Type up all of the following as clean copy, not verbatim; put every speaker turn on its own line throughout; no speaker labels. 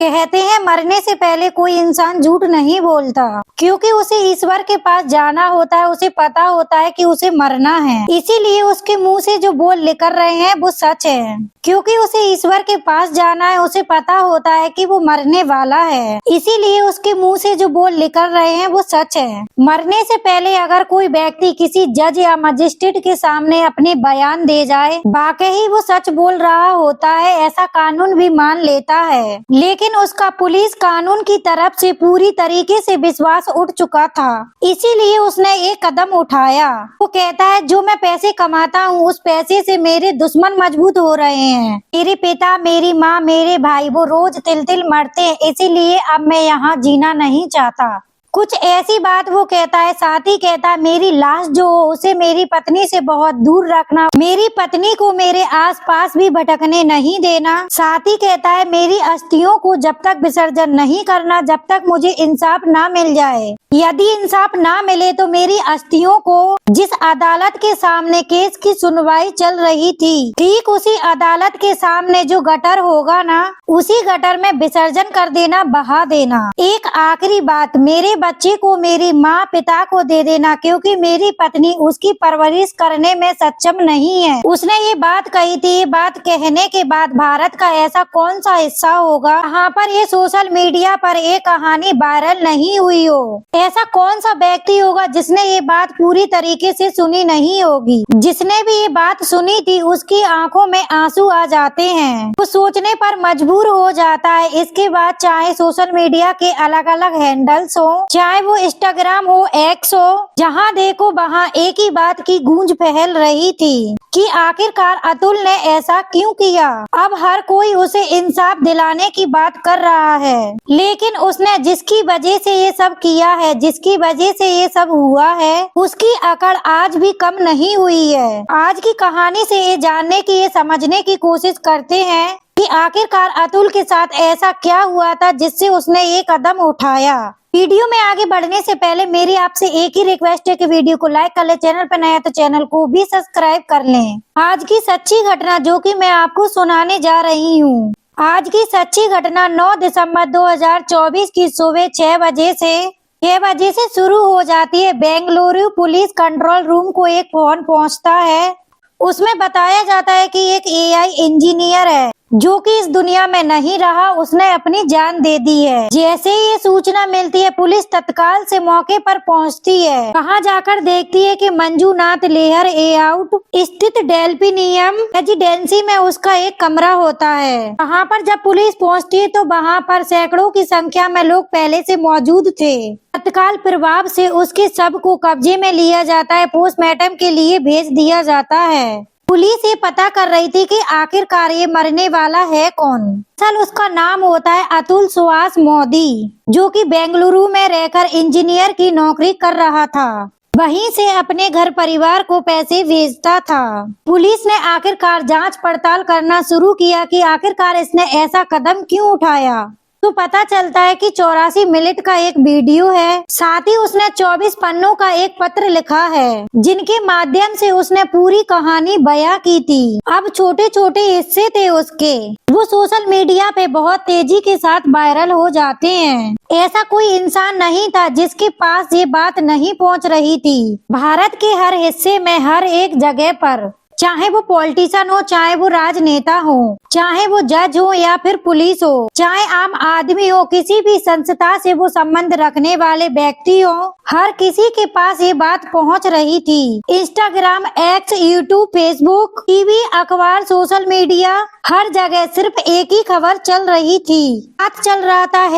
कहते हैं मरने से पहले कोई इंसान झूठ नहीं बोलता, क्योंकि उसे ईश्वर के पास जाना होता है। उसे पता होता है कि उसे मरना है, इसीलिए उसके मुंह से जो बोल निकल रहे हैं वो सच है, क्योंकि उसे ईश्वर के पास जाना है। उसे पता होता है कि वो मरने वाला है, इसीलिए उसके मुंह से जो बोल निकल रहे हैं वो सच है। मरने से पहले अगर कोई व्यक्ति किसी जज या मजिस्ट्रेट के सामने अपने बयान दे जाए, वाकई वो सच बोल रहा होता है, ऐसा कानून भी मान लेता है। लेकिन उसका पुलिस कानून की तरफ से पूरी तरीके से विश्वास उठ चुका था, इसीलिए उसने एक कदम उठाया। वो कहता है जो मैं पैसे कमाता हूँ उस पैसे से मेरे दुश्मन मजबूत हो रहे हैं। मेरे पिता, मेरी माँ, मेरे भाई वो रोज तिल तिल मरते हैं, इसीलिए अब मैं यहाँ जीना नहीं चाहता। कुछ ऐसी बात वो कहता है। साथ ही कहता है मेरी लाश जो हो उसे मेरी पत्नी से बहुत दूर रखना, मेरी पत्नी को मेरे आसपास भी भटकने नहीं देना। साथ ही कहता है मेरी अस्थियों को जब तक विसर्जन नहीं करना जब तक मुझे इंसाफ ना मिल जाए। यदि इंसाफ ना मिले तो मेरी अस्थियों को जिस अदालत के सामने केस की सुनवाई चल रही थी, ठीक उसी अदालत के सामने जो गटर होगा ना, उसी गटर में विसर्जन कर देना, बहा देना। एक आखिरी बात, मेरे बच्चे को मेरी माँ पिता को दे देना, क्योंकि मेरी पत्नी उसकी परवरिश करने में सक्षम नहीं है। उसने ये बात कही थी। ये बात कहने के बाद भारत का ऐसा कौन सा हिस्सा होगा यहाँ पर ये सोशल मीडिया पर एक कहानी वायरल नहीं हुई हो? ऐसा कौन सा व्यक्ति होगा जिसने ये बात पूरी तरीके से सुनी नहीं होगी? जिसने भी ये बात सुनी थी उसकी आंखों में आंसू आ जाते हैं, वो सोचने पर मजबूर हो जाता है। इसके बाद चाहे सोशल मीडिया के अलग अलग हैंडल्स हो, चाहे वो इंस्टाग्राम हो, एक्स हो, जहाँ देखो वहाँ एक ही बात की गूंज फैल रही थी कि आखिरकार अतुल ने ऐसा क्यों किया। अब हर कोई उसे इंसाफ दिलाने की बात कर रहा है, लेकिन उसने जिसकी वजह से ये सब किया है, जिसकी वजह से ये सब हुआ है, उसकी अकड़ आज भी कम नहीं हुई है। आज की कहानी से ये जानने की, ये समझने की कोशिश करते हैं कि आखिरकार अतुल के साथ ऐसा क्या हुआ था जिससे उसने ये कदम उठाया। वीडियो में आगे बढ़ने से पहले मेरी आपसे एक ही रिक्वेस्ट है कि वीडियो को लाइक कर ले, चैनल पर नया तो चैनल को भी सब्सक्राइब कर लें। आज की सच्ची घटना जो कि मैं आपको सुनाने जा रही हूँ। आज की सच्ची घटना 9 दिसंबर 2024 की सुबह 6 बजे से शुरू हो जाती है। बेंगलुरु पुलिस कंट्रोल रूम को एक फोन पहुंचता है। उसमें बताया जाता है कि एक एआई इंजीनियर है जो कि इस दुनिया में नहीं रहा, उसने अपनी जान दे दी है। जैसे ही ये सूचना मिलती है पुलिस तत्काल से मौके पर पहुंचती है। वहां जाकर देखती है कि मंजूनाथ लेहर लेआउट स्थित डेल्फिनियम रेजिडेंसी में उसका एक कमरा होता है। वहां पर जब पुलिस पहुंचती है तो वहां पर सैकड़ों की संख्या में लोग पहले से मौजूद थे। तत्काल प्रभाव से उसके शव को कब्जे में लिया जाता है, पोस्टमार्टम के लिए भेज दिया जाता है। पुलिस ये पता कर रही थी कि आखिरकार ये मरने वाला है कौन। असल उसका नाम होता है अतुल सुहास मोदी, जो कि बेंगलुरु में रहकर इंजीनियर की नौकरी कर रहा था। वहीं से अपने घर परिवार को पैसे भेजता था। पुलिस ने आखिरकार जांच पड़ताल करना शुरू किया कि आखिरकार इसने ऐसा कदम क्यों उठाया। तो पता चलता है कि 84 मिनट का एक वीडियो है, साथ ही उसने 24 पन्नों का एक पत्र लिखा है, जिनके माध्यम से उसने पूरी कहानी बयां की थी। अब छोटे छोटे हिस्से थे उसके, वो सोशल मीडिया पे बहुत तेजी के साथ वायरल हो जाते हैं। ऐसा कोई इंसान नहीं था जिसके पास ये बात नहीं पहुंच रही थी। भारत के हर हिस्से में, हर एक जगह पर, चाहे वो पॉलिटिशियन हो, चाहे वो राजनेता हो, चाहे वो जज हो या फिर पुलिस हो, चाहे आम आदमी हो, किसी भी संस्था से वो संबंध रखने वाले व्यक्ति हो, हर किसी के पास ये बात पहुंच रही थी। Instagram, x, YouTube, Facebook, TV, अखबार, सोशल मीडिया, हर जगह सिर्फ एक ही खबर चल रही थी। बात चल रहा था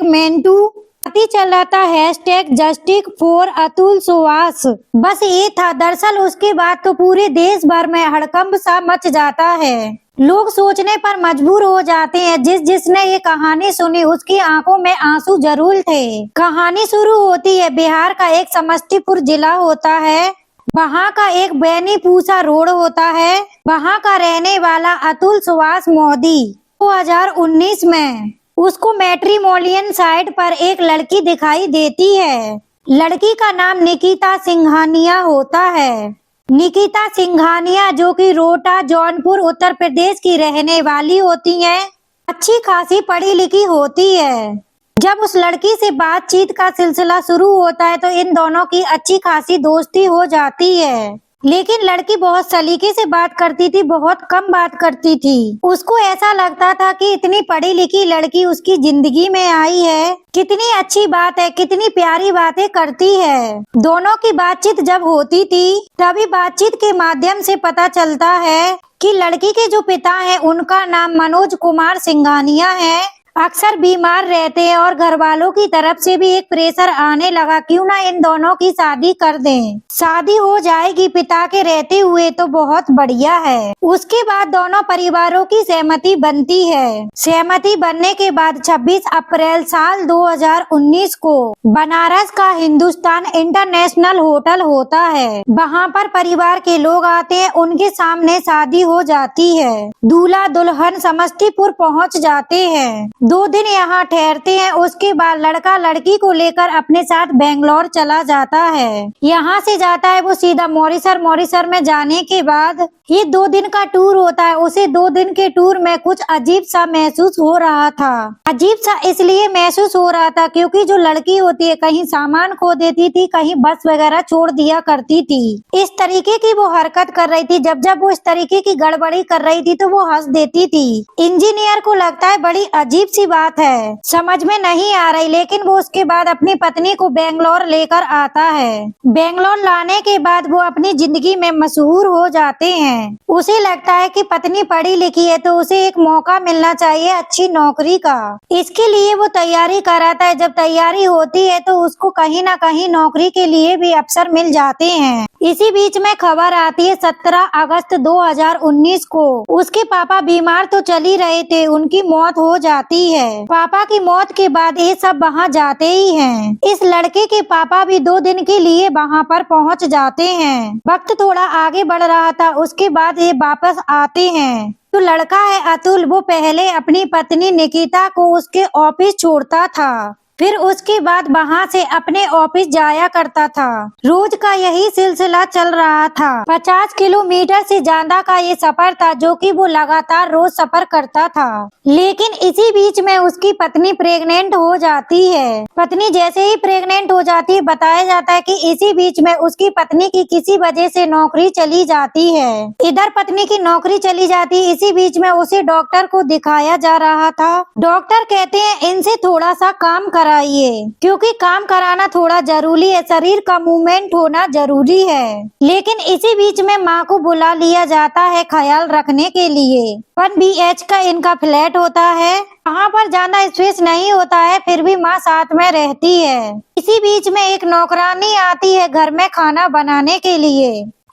#मेंटू, चल रहा था #जस्टिस फॉर अतुल सुहास। बस ये था। दरअसल उसके बाद तो पूरे देश भर में हड़कंप सा मच जाता है। लोग सोचने पर मजबूर हो जाते हैं। जिसने ये कहानी सुनी उसकी आंखों में आंसू जरूर थे। कहानी शुरू होती है, बिहार का एक समस्तीपुर जिला होता है, वहाँ का एक बेनीपूसा रोड होता है। वहाँ का रहने वाला अतुल सुहास मोदी 2019 में उसको मैट्रिमोनियल साइट पर एक लड़की दिखाई देती है। लड़की का नाम निकिता सिंघानिया होता है। निकिता सिंघानिया जो कि रोहटा, जौनपुर, उत्तर प्रदेश की रहने वाली होती हैं। अच्छी खासी पढ़ी लिखी होती है। जब उस लड़की से बातचीत का सिलसिला शुरू होता है तो इन दोनों की अच्छी खासी दोस्ती हो जाती है। लेकिन लड़की बहुत सलीके से बात करती थी, बहुत कम बात करती थी। उसको ऐसा लगता था कि इतनी पढ़ी लिखी लड़की उसकी जिंदगी में आई है, कितनी अच्छी बात है, कितनी प्यारी बातें करती है। दोनों की बातचीत जब होती थी तभी बातचीत के माध्यम से पता चलता है कि लड़की के जो पिता हैं उनका नाम मनोज कुमार सिंघानिया है। अक्सर बीमार रहते हैं और घर वालों की तरफ से भी एक प्रेशर आने लगा, क्यों ना इन दोनों की शादी कर दें, शादी हो जाएगी पिता के रहते हुए तो बहुत बढ़िया है। उसके बाद दोनों परिवारों की सहमति बनती है। सहमति बनने के बाद 26 अप्रैल साल 2019 को बनारस का हिंदुस्तान इंटरनेशनल होटल होता है। वहाँ पर परिवार के लोग आते हैं, उनके सामने शादी हो जाती है। दूल्हा दुल्हन समस्तीपुर पहुँच जाते हैं। 2 दिन यहाँ ठहरते हैं। उसके बाद लड़का लड़की को लेकर अपने साथ बेंगलोर चला जाता है। यहाँ से जाता है वो सीधा मॉरिशस। मॉरिशस में जाने के बाद ये 2 दिन का टूर होता है। उसे 2 दिन के टूर में कुछ अजीब सा महसूस हो रहा था। अजीब सा इसलिए महसूस हो रहा था क्योंकि जो लड़की होती है कहीं सामान खो देती थी, कहीं बस वगैरह छोड़ दिया करती थी। इस तरीके की वो हरकत कर रही थी। जब जब वो इस तरीके की गड़बड़ी कर रही थी तो वो हंस देती थी। इंजीनियर को लगता है बड़ी अजीब सी बात है, समझ में नहीं आ रही, लेकिन वो उसके बाद अपनी पत्नी को बेंगलोर लेकर आता है। बेंगलोर लाने के बाद वो अपनी जिंदगी में मशहूर हो जाते हैं। उसे लगता है कि पत्नी पढ़ी लिखी है तो उसे एक मौका मिलना चाहिए अच्छी नौकरी का। इसके लिए वो तैयारी कराता है। जब तैयारी होती है तो उसको कहीं ना कहीं नौकरी के लिए भी अवसर मिल जाते हैं। इसी बीच में खबर आती है 17 अगस्त 2019 को उसके पापा बीमार तो चल ही रहे थे, उनकी मौत हो जाती है। पापा की मौत के बाद ये सब वहाँ जाते ही हैं। इस लड़के के पापा भी 2 दिन के लिए वहाँ पर पहुँच जाते हैं। वक्त थोड़ा आगे बढ़ रहा था, उसके बाद ये वापस आते हैं। तो लड़का है अतुल, वो पहले अपनी पत्नी निकिता को उसके ऑफिस छोड़ता था, फिर उसके बाद वहाँ से अपने ऑफिस जाया करता था। रोज का यही सिलसिला चल रहा था। 50 किलोमीटर से ज्यादा का ये सफर था जो कि वो लगातार रोज सफर करता था। लेकिन इसी बीच में उसकी पत्नी प्रेग्नेंट हो जाती है। पत्नी जैसे ही प्रेग्नेंट हो जाती है, बताया जाता है कि इसी बीच में उसकी पत्नी की किसी वजह से नौकरी चली जाती है। इधर पत्नी की नौकरी चली जाती है, इसी बीच में उसे डॉक्टर को दिखाया जा रहा था। डॉक्टर कहते हैं इनसे थोड़ा सा काम कराइए, क्योंकि काम कराना थोड़ा जरूरी है, शरीर का मूवमेंट होना जरूरी है। लेकिन इसी बीच में माँ को बुला लिया जाता है ख्याल रखने के लिए। 1 BH का इनका फ्लैट होता है, वहाँ पर ज्यादा स्पेस नहीं होता है, फिर भी माँ साथ में रहती है। इसी बीच में एक नौकरानी आती है घर में खाना बनाने के लिए।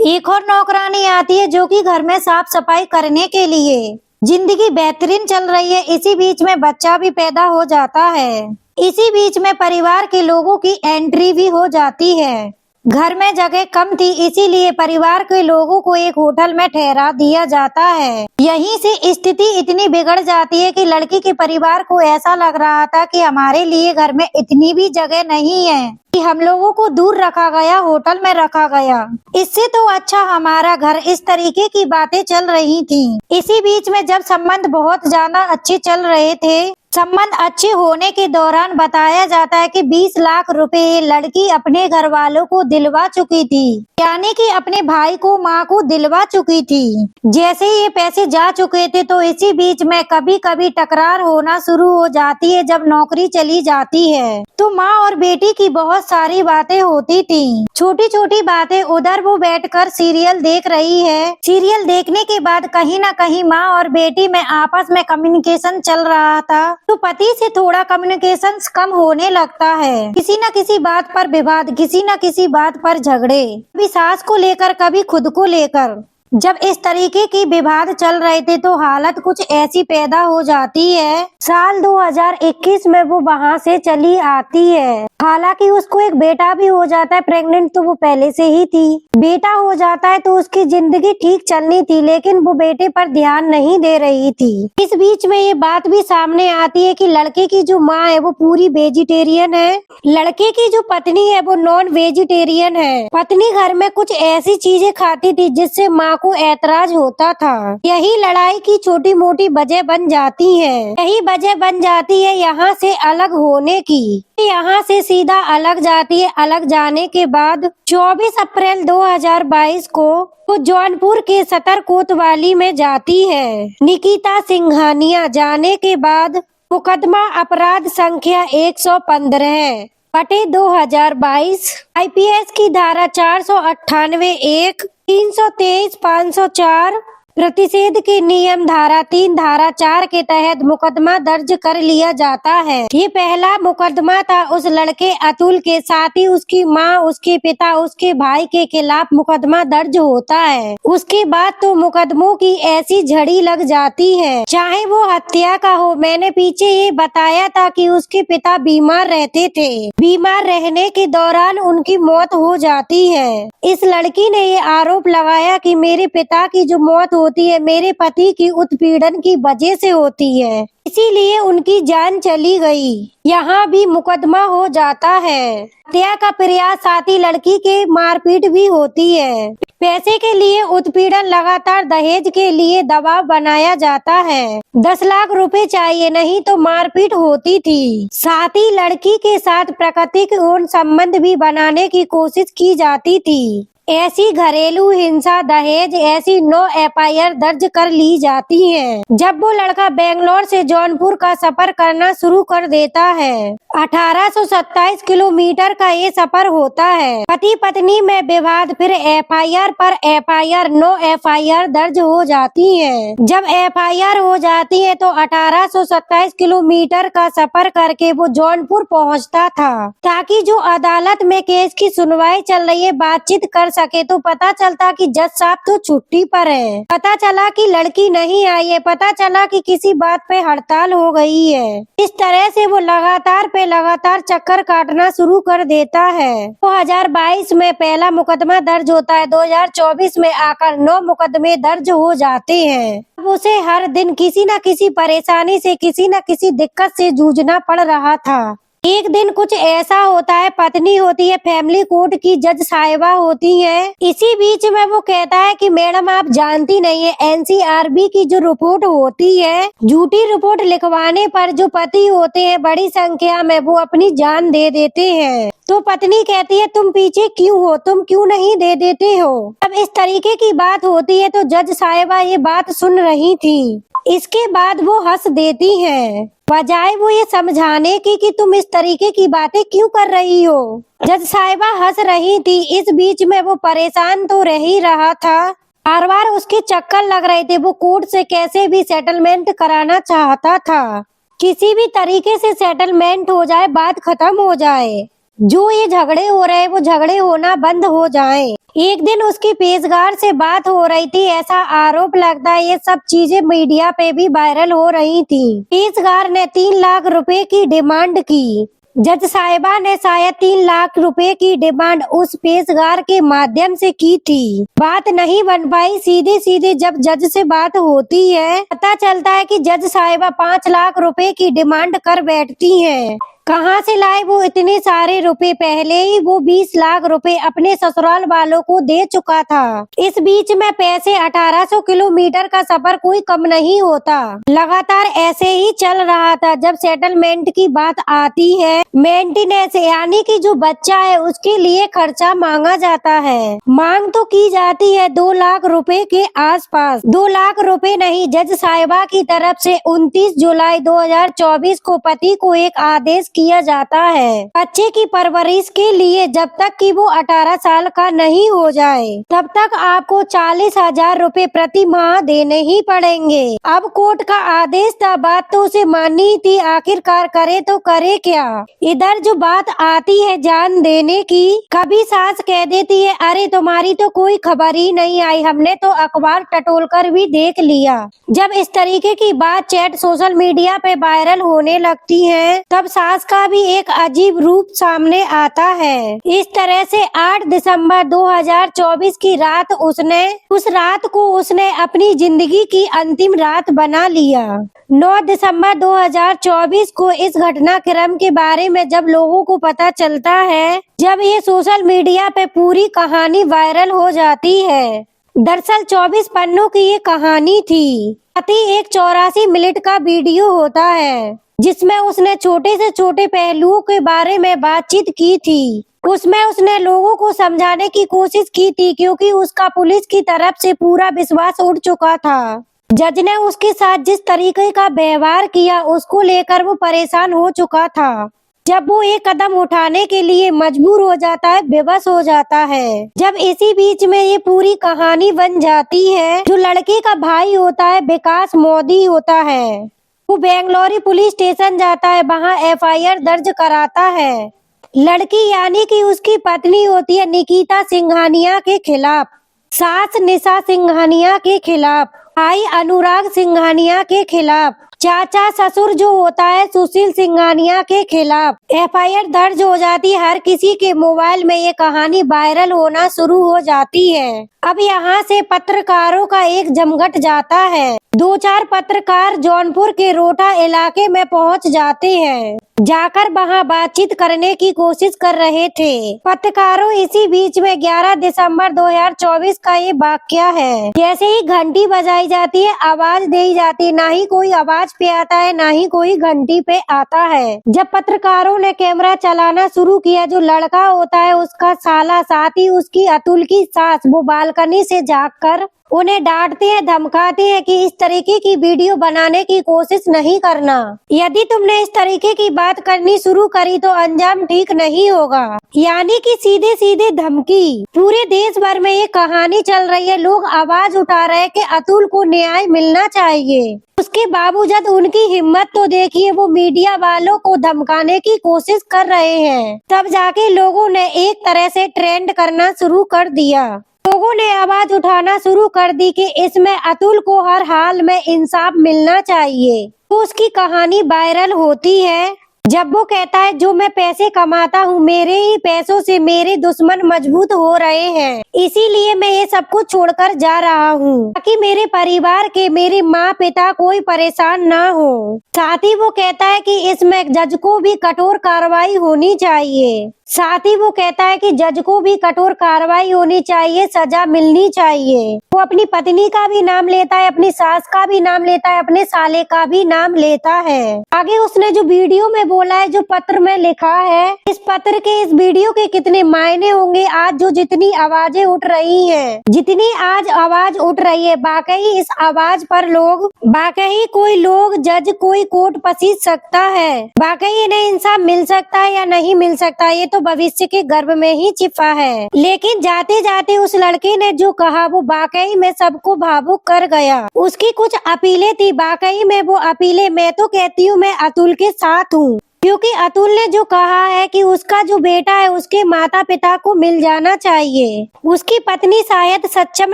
एक और नौकरानी आती है जो कि घर में साफ सफाई करने के लिए। जिंदगी बेहतरीन चल रही है। इसी बीच में बच्चा भी पैदा हो जाता है। इसी बीच में परिवार के लोगों की एंट्री भी हो जाती है। घर में जगह कम थी, इसीलिए परिवार के लोगों को एक होटल में ठहरा दिया जाता है। यहीं से स्थिति इतनी बिगड़ जाती है कि लड़की के परिवार को ऐसा लग रहा था कि हमारे लिए घर में इतनी भी जगह नहीं है कि हम लोगों को दूर रखा गया, होटल में रखा गया। इससे तो अच्छा हमारा घर। इस तरीके की बातें चल रही थी। इसी बीच में जब संबंध बहुत ज्यादा अच्छे चल रहे थे, संबंध अच्छे होने के दौरान बताया जाता है कि 20 लाख रुपए लड़की अपने घर वालों को दिलवा चुकी थी, यानी कि अपने भाई को, माँ को दिलवा चुकी थी। जैसे ये पैसे जा चुके थे तो इसी बीच में कभी कभी टकरार होना शुरू हो जाती है। जब नौकरी चली जाती है तो माँ और बेटी की बहुत सारी बातें होती थी, छोटी छोटी बातें। उधर वो बैठकर सीरियल देख रही है। सीरियल देखने के बाद कहीं ना कहीं माँ और बेटी में आपस में कम्युनिकेशन चल रहा था, तो पति से थोड़ा कम्युनिकेशन कम होने लगता है। किसी न किसी बात पर विवाद, किसी न किसी बात पर झगड़े, कभी सास को लेकर, कभी खुद को लेकर। जब इस तरीके की विवाद चल रहे थे तो हालत कुछ ऐसी पैदा हो जाती है। साल 2021 में वो वहाँ से चली आती है। हालांकि उसको एक बेटा भी हो जाता है, प्रेग्नेंट तो वो पहले से ही थी। बेटा हो जाता है तो उसकी जिंदगी ठीक चलनी थी, लेकिन वो बेटे पर ध्यान नहीं दे रही थी। इस बीच में ये बात भी सामने आती है कि लड़के की जो माँ है वो पूरी वेजिटेरियन है, लड़के की जो पत्नी है वो नॉन वेजिटेरियन है। पत्नी घर में कुछ ऐसी चीजें खाती थी जिससे माँ को ऐतराज होता था। यही लड़ाई की छोटी मोटी वजह बन जाती है। यही वजह बन जाती है यहाँ से अलग होने की। यहाँ से सीधा अलग जाती है। अलग जाने के बाद 24 अप्रैल 2022 को वो जौनपुर के सतर कोतवाली में जाती है। निकिता सिंघानिया जाने के बाद मुकदमा अपराध संख्या 115 बटे 2022 IPS की धारा 498(1), 323, 504 प्रतिषेध के नियम धारा 3, धारा 4 के तहत मुकदमा दर्ज कर लिया जाता है। ये पहला मुकदमा था उस लड़के अतुल के साथ ही उसकी माँ, उसके पिता, उसके भाई के खिलाफ मुकदमा दर्ज होता है। उसके बाद तो मुकदमों की ऐसी झड़ी लग जाती है, चाहे वो हत्या का हो। मैंने पीछे ये बताया था कि उसके पिता बीमार रहते थे। बीमार रहने के दौरान उनकी मौत हो जाती है। इस लड़की ने ये आरोप लगाया कि मेरे पिता की जो मौत होती है मेरे पति की उत्पीड़न की वजह से होती है, इसीलिए उनकी जान चली गई। यहाँ भी मुकदमा हो जाता है। हत्या का प्रयास, साथ ही लड़की के मारपीट भी होती है। पैसे के लिए उत्पीड़न, लगातार दहेज के लिए दबाव बनाया जाता है। 10 लाख रुपए चाहिए, नहीं तो मारपीट होती थी। साथ ही लड़की के साथ प्राकृतिक यौन संबंध भी बनाने की कोशिश की जाती थी। ऐसी घरेलू हिंसा, दहेज, ऐसी 9 FIR दर्ज कर ली जाती है। जब वो लड़का बेंगलोर से जौनपुर का सफर करना शुरू कर देता है, 1827 किलोमीटर का ये सफर होता है। पति पत्नी में विवाद, फिर FIR पर FIR, 9 FIR दर्ज हो जाती है। जब FIR हो जाती है तो 1827 किलोमीटर का सफर करके वो जौनपुर पहुंचता था, ताकि जो अदालत में केस की सुनवाई चल रही है बातचीत कर सके। तो पता चलता कि जज साहब तो छुट्टी पर है। पता चला कि लड़की नहीं आई है। पता चला कि किसी बात पे हड़ताल हो गई है। इस तरह से वो लगातार चक्कर काटना शुरू कर देता है। 2022 में पहला मुकदमा दर्ज होता है। 2024 में आकर 9 मुकदमे दर्ज हो जाते हैं। अब उसे हर दिन किसी न किसी परेशानी से, किसी न किसी दिक्कत से जूझना पड़ रहा था। एक दिन कुछ ऐसा होता है, पत्नी होती है फैमिली कोर्ट की जज साहिबा होती है। इसी बीच में वो कहता है कि मैडम आप जानती नहीं है, NCRB की जो रिपोर्ट होती है, झूठी रिपोर्ट लिखवाने पर जो पति होते हैं बड़ी संख्या में वो अपनी जान दे देते हैं। तो पत्नी कहती है तुम पीछे क्यों हो, तुम क्यों नहीं दे देते हो। अब इस तरीके की बात होती है तो जज साहिबा ये बात सुन रही थी। इसके बाद वो हंस देती है, बजाय वो ये समझाने की कि तुम इस तरीके की बातें क्यों कर रही हो। जज साहिबा हंस रही थी। इस बीच में वो परेशान तो रह ही रहा था, बार बार उसके चक्कर लग रहे थे। वो कोर्ट से कैसे भी सेटलमेंट कराना चाहता था, किसी भी तरीके से सेटलमेंट हो जाए, बात खत्म हो जाए। जो ये झगड़े हो रहे वो झगड़े होना बंद हो जाए। एक दिन उसकी पेशगार से बात हो रही थी, ऐसा आरोप लगता है ये सब चीजें मीडिया पे भी वायरल हो रही थी। पेशगार ने 3 लाख रुपए की डिमांड की। जज साहिबा ने शायद 3 लाख रुपए की डिमांड उस पेशगार के माध्यम से की थी। बात नहीं बन पाई। सीधे सीधे जब जज से बात होती है पता चलता है कि जज साहिबा 5 लाख रुपए की डिमांड कर बैठती हैं। कहाँ से लाए वो इतने सारे रुपए। पहले ही वो 20 लाख रुपए अपने ससुराल वालों को दे चुका था। इस बीच में पैसे, 1800 किलोमीटर का सफर कोई कम नहीं होता। लगातार ऐसे ही चल रहा था। जब सेटलमेंट की बात आती है, मेंटेनेंस यानी कि जो बच्चा है उसके लिए खर्चा मांगा जाता है। मांग तो की जाती है 2 लाख रुपए के आसपास। 2 लाख रुपए नहीं, जज साहिबा की तरफ से 29 जुलाई 2024 को पति को एक आदेश किया जाता है बच्चे की परवरिश के लिए। जब तक कि वो 18 साल का नहीं हो जाए तब तक आपको 40,000 रुपए प्रति माह देने ही पड़ेंगे। अब कोर्ट का आदेश था, बात तो उसे माननी थी, आखिरकार करे तो करे क्या। इधर जो बात आती है जान देने की, कभी सास कह देती है अरे तुम्हारी तो कोई खबर ही नहीं आई, हमने तो अखबार टटोल कर भी देख लिया। जब इस तरीके की बात चैट सोशल मीडिया पे वायरल होने लगती है तब सास का भी एक अजीब रूप सामने आता है। इस तरह से 8 दिसंबर 2024 की रात उस रात को उसने अपनी जिंदगी की अंतिम रात बना लिया। 9 दिसंबर 2024 को इस घटनाक्रम के बारे में जब लोगों को पता चलता है, जब ये सोशल मीडिया पे पूरी कहानी वायरल हो जाती है, दरअसल 24 पन्नों की ये कहानी थी। साथ ही एक 84 मिनट का वीडियो होता है जिसमें उसने छोटे से छोटे पहलुओं के बारे में बातचीत की थी। उसमें उसने लोगों को समझाने की कोशिश की थी क्योंकि उसका पुलिस की तरफ से पूरा विश्वास उठ चुका था। जज ने उसके साथ जिस तरीके का व्यवहार किया उसको लेकर वो परेशान हो चुका था। जब वो एक कदम उठाने के लिए मजबूर हो जाता है, बेबस हो जाता है। जब इसी बीच में ये पूरी कहानी बन जाती है। जो लड़के का भाई होता है विकास मोदी होता है, वो बेंगलुरु पुलिस स्टेशन जाता है, वहाँ FIR दर्ज कराता है। लड़की यानी कि उसकी पत्नी होती है निकिता सिंघानिया के खिलाफ, सास निशा सिंघानिया के खिलाफ, भाई अनुराग सिंघानिया के खिलाफ, चाचा ससुर जो होता है सुशील सिंघानिया के खिलाफ FIR दर्ज हो जाती है। हर किसी के मोबाइल में ये कहानी वायरल होना शुरू हो जाती है। अब यहाँ से पत्रकारों का एक जमघट जाता है। 2-4 पत्रकार जौनपुर के रोटा इलाके में पहुँच जाते हैं। जाकर वहाँ बातचीत करने की कोशिश कर रहे थे पत्रकारों। इसी बीच में 11 दिसंबर 2024 का ये वाकया है। जैसे ही घंटी बजाई जाती है, आवाज दी जाती है, ना ही कोई आवाज पे आता है ना ही कोई घंटी पे आता है। जब पत्रकारों ने कैमरा चलाना शुरू किया, जो लड़का होता है उसका साला, साथ ही उसकी अतुल की सास, वो बालकनी से झांककर उन्हें डांटते हैं, धमकाते हैं कि इस तरीके की वीडियो बनाने की कोशिश नहीं करना। यदि तुमने इस तरीके की बात करनी शुरू करी तो अंजाम ठीक नहीं होगा। यानी कि सीधे सीधे धमकी। पूरे देश भर में ये कहानी चल रही है। लोग आवाज उठा रहे हैं कि अतुल को न्याय मिलना चाहिए। उसके बावजूद उनकी हिम्मत तो देखिए, वो मीडिया वालों को धमकाने की कोशिश कर रहे हैं। तब जाके लोगों ने एक तरह से ट्रेंड करना शुरू कर दिया। लोगों ने आवाज उठाना शुरू कर दी कि इसमें अतुल को हर हाल में इंसाफ मिलना चाहिए। तो उसकी कहानी वायरल होती है जब वो कहता है जो मैं पैसे कमाता हूँ, मेरे ही पैसों से मेरे दुश्मन मजबूत हो रहे हैं, इसीलिए मैं ये सब कुछ छोड़कर जा रहा हूँ ताकि मेरे परिवार के, मेरे माँ पिता कोई परेशान ना हो। साथ ही वो कहता है कि इसमें जज को भी कठोर कार्रवाई होनी चाहिए। साथ ही वो कहता है कि जज को भी कठोर कार्रवाई होनी चाहिए, सजा मिलनी चाहिए। वो अपनी पत्नी का भी नाम लेता है, अपनी सास का भी नाम लेता है, अपने साले का भी नाम लेता है। आगे उसने जो वीडियो में बोला है, जो पत्र में लिखा है, इस पत्र के, इस वीडियो के कितने मायने होंगे। आज जो जितनी आवाजें उठ रही हैं, जितनी आज आवाज उठ रही है, वाकई इस आवाज पर लोग, वाकई कोई लोग, जज, कोई कोर्ट पसीज सकता है। वाकई इन्हें इंसाफ मिल सकता है या नहीं मिल सकता, ये तो भविष्य के गर्भ में ही छिपा है। लेकिन जाते जाते उस लड़के ने जो कहा वो वाकई में सबको भावुक कर गया। उसकी कुछ अपीलें थी, वाकई में वो अपीलें, मैं तो कहती हूँ मैं अतुल के साथ हूँ। क्योंकि अतुल ने जो कहा है कि उसका जो बेटा है उसके माता पिता को मिल जाना चाहिए, उसकी पत्नी शायद सक्षम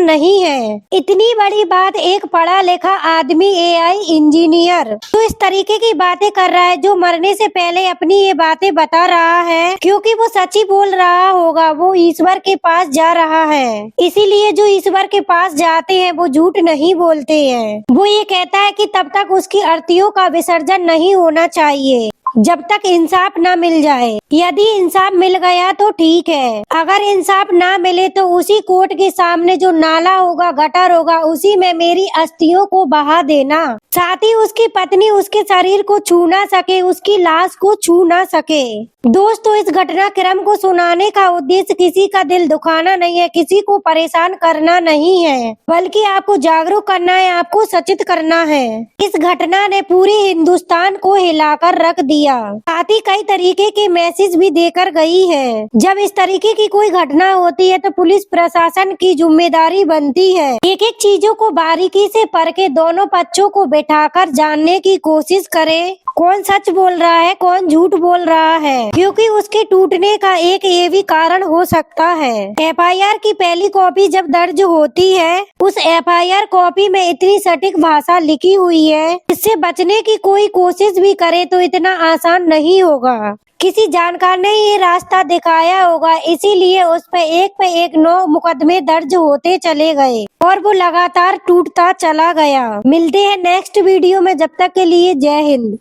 नहीं है। इतनी बड़ी बात एक पढ़ा लिखा आदमी, AI इंजीनियर, तो इस तरीके की बातें कर रहा है, जो मरने से पहले अपनी ये बातें बता रहा है क्योंकि वो सच ही बोल रहा होगा। वो ईश्वर के पास जा रहा है, इसीलिए जो ईश्वर के पास जाते हैं वो झूठ नहीं बोलते हैं। वो ये कहता है कि तब तक उसकी अर्थियों का विसर्जन नहीं होना चाहिए जब तक इंसाफ ना मिल जाए। यदि इंसाफ मिल गया तो ठीक है, अगर इंसाफ ना मिले तो उसी कोर्ट के सामने जो नाला होगा, गटर होगा, उसी में मेरी अस्थियों को बहा देना। साथ ही उसकी पत्नी उसके शरीर को छू ना सके, उसकी लाश को छू ना सके। दोस्तों, इस घटनाक्रम को सुनाने का उद्देश्य किसी का दिल दुखाना नहीं है, किसी को परेशान करना नहीं है, बल्कि आपको जागरूक करना है, आपको सचेत करना है। इस घटना ने पूरे हिंदुस्तान को हिलाकर रख दिया। साथ ही कई तरीके के मैसेज भी देकर गई है। जब इस तरीके की कोई घटना होती है तो पुलिस प्रशासन की जिम्मेदारी बनती है एक एक चीजों को बारीकी से परखे, दोनों पक्षों को बैठाकर जानने की कोशिश करे कौन सच बोल रहा है, कौन झूठ बोल रहा है, क्योंकि उसके टूटने का एक ये भी कारण हो सकता है। FIR की पहली कॉपी जब दर्ज होती है, उस FIR कॉपी में इतनी सटीक भाषा लिखी हुई है, इससे बचने की कोई कोशिश भी करे तो इतना आसान नहीं होगा। किसी जानकार ने ये रास्ता दिखाया होगा, इसीलिए उस पे एक 9 मुकदमे दर्ज होते चले गए और वो लगातार टूटता चला गया। मिलते हैं नेक्स्ट वीडियो में, जब तक के लिए जय हिंद।